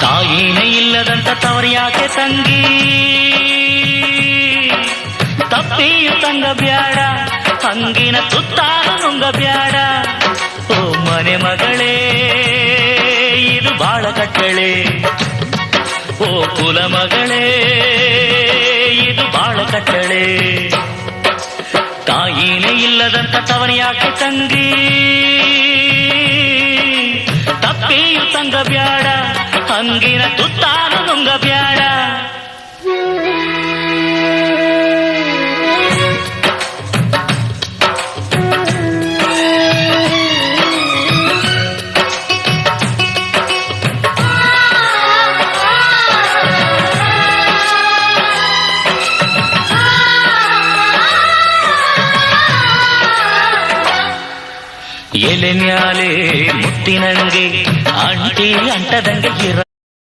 ತಾಯಿನೇ ಇಲ್ಲದಂತ ತವರ್ಯಾಕೆ ತಂಗಿ, ತಪ್ಪಿಯು ತಂಗ ಬ್ಯಾಡ, ಹಂಗಿನ ತುತ್ತಾನು ನುಂಗ ಬ್ಯಾಡ. ಓ ಮನೆ ಮಗಳೇ ಇದು ಬಾಳ ಕಟ್ಟಳೆ, ಓ ಕುಲ ಮಗಳೇ ಇದು ಬಾಳ ಕಟ್ಟಳೆ. ತಾಯಿನೇ ಇಲ್ಲದಂತ ತವರ್ಯಾಕೆ ತಂಗಿ, ತಪ್ಪಿಯು ತಂಗ ಬ್ಯಾಡ, ಹಂಗಿನ ತುತ್ತಾನು ನುಂಗ ಬ್ಯಾಡ. ಎಲೆ ಮ್ಯಾಲೆ ಮುತ್ತಿನಂಗೆ ಅಂಟಿ ಅಂಟದಂಗೆ ಇರ